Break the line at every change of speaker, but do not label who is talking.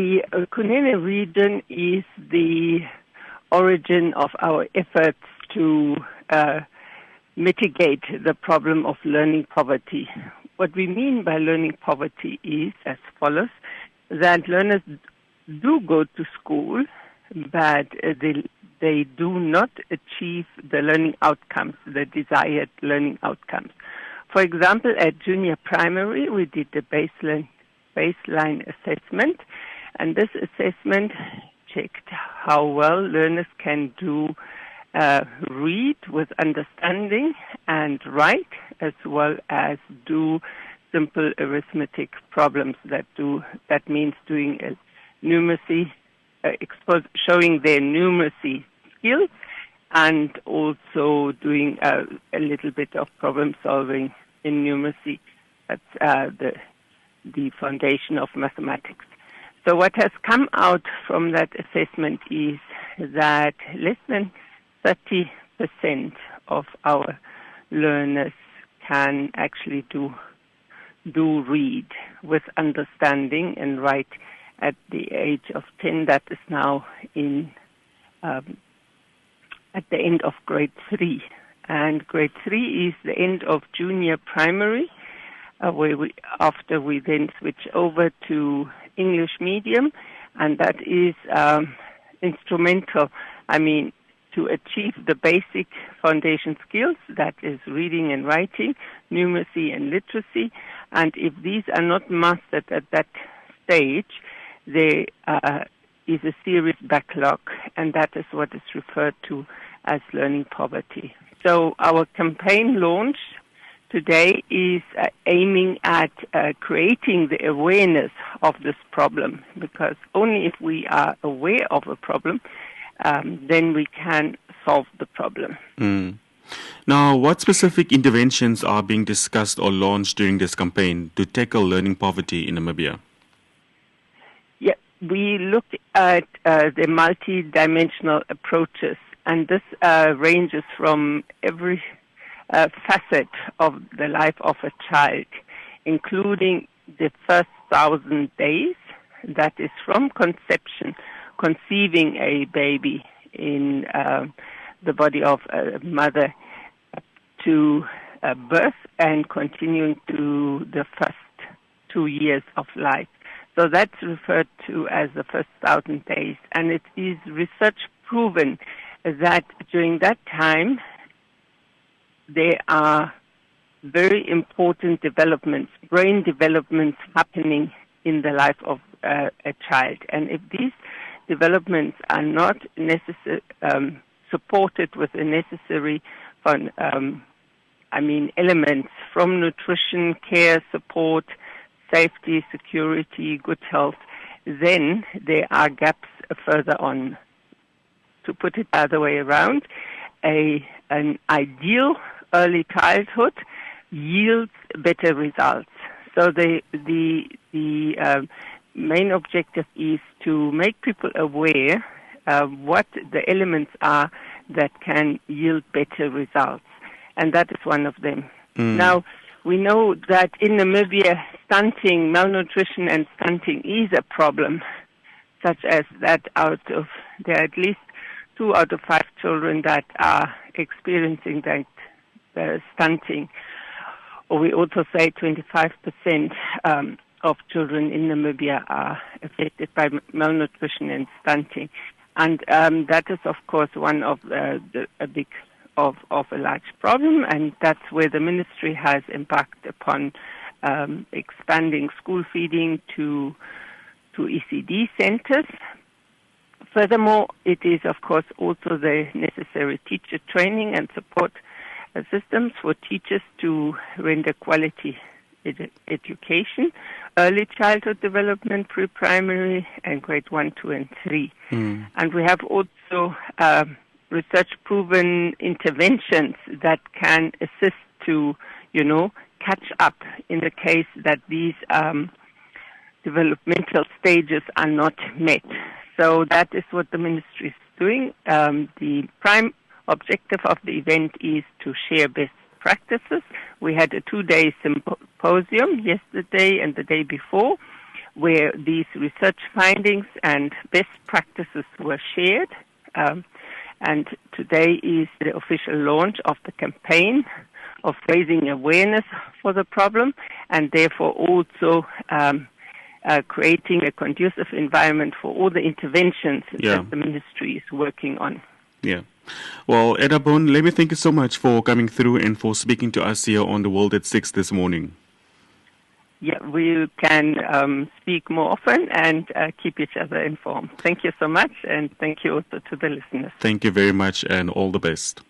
the Kunene region is the origin of our efforts to mitigate the problem of learning poverty. What we mean by learning poverty is as follows, that learners do go to school, but they do not achieve the learning outcomes, the desired learning outcomes. For example, at junior primary, we did the baseline assessment, and this assessment checked how well learners can do read with understanding and write, as well as do simple arithmetic problems. That means doing numeracy, showing their numeracy skills, and also doing a little bit of problem solving in numeracy. That's the foundation of mathematics. So what has come out from that assessment is that less than 30% of our learners can actually do read with understanding and write at the age of 10. That is now at the end of grade 3. And grade 3 is the end of junior primary, after we then switch over to English medium, and that is instrumental, to achieve the basic foundation skills, that is reading and writing, numeracy and literacy. And if these are not mastered at that stage, there is a serious backlog, and that is what is referred to as learning poverty. So our campaign launch today is aiming at creating the awareness of this problem, because only if we are aware of a problem, then we can solve the problem.
Now, what specific interventions are being discussed or launched during this campaign to tackle learning poverty in Namibia?
Yeah, we looked at the multi-dimensional approaches, and this ranges from every facet of the life of a child, including the first 1,000 days, that is from conception, conceiving a baby in the body of a mother, to birth and continuing to the first 2 years of life. So that's referred to as the first 1,000 days. And it is research proven that during that time, there are very important developments, brain developments happening in the life of a child. And if these developments are not supported with the necessary elements from nutrition, care, support, safety, security, good health, then there are gaps further on. To put it the other way around, an ideal early childhood yields better results. So the main objective is to make people aware what the elements are that can yield better results, and that is one of them. Now, we know that in Namibia, stunting, malnutrition and stunting is a problem, such as that there are at least 2 out of 5 children that are experiencing that stunting. Or we also say 25% of children in Namibia are affected by malnutrition and stunting. And that is, of course, one of a large problem, and that's where the ministry has embarked upon expanding school feeding to ECD centers. Furthermore, it is, of course, also the necessary teacher training and support systems for teachers to render quality education, early childhood development, pre-primary, and grade 1, 2, and 3. And we have also research-proven interventions that can assist to, catch up in the case that these developmental stages are not met. So that is what the ministry is doing. The prime objective of the event is to share best practices. We had a 2-day symposium yesterday and the day before, where these research findings and best practices were shared. And today is the official launch of the campaign of raising awareness for the problem, and therefore also creating a conducive environment for all the interventions that the ministry is working on.
Yeah. Well, Edda Bohn, let me thank you so much for coming through and for speaking to us here on The World at 6 this morning.
Yeah, we can speak more often and keep each other informed. Thank you so much, and thank you also to the listeners.
Thank you very much, and all the best.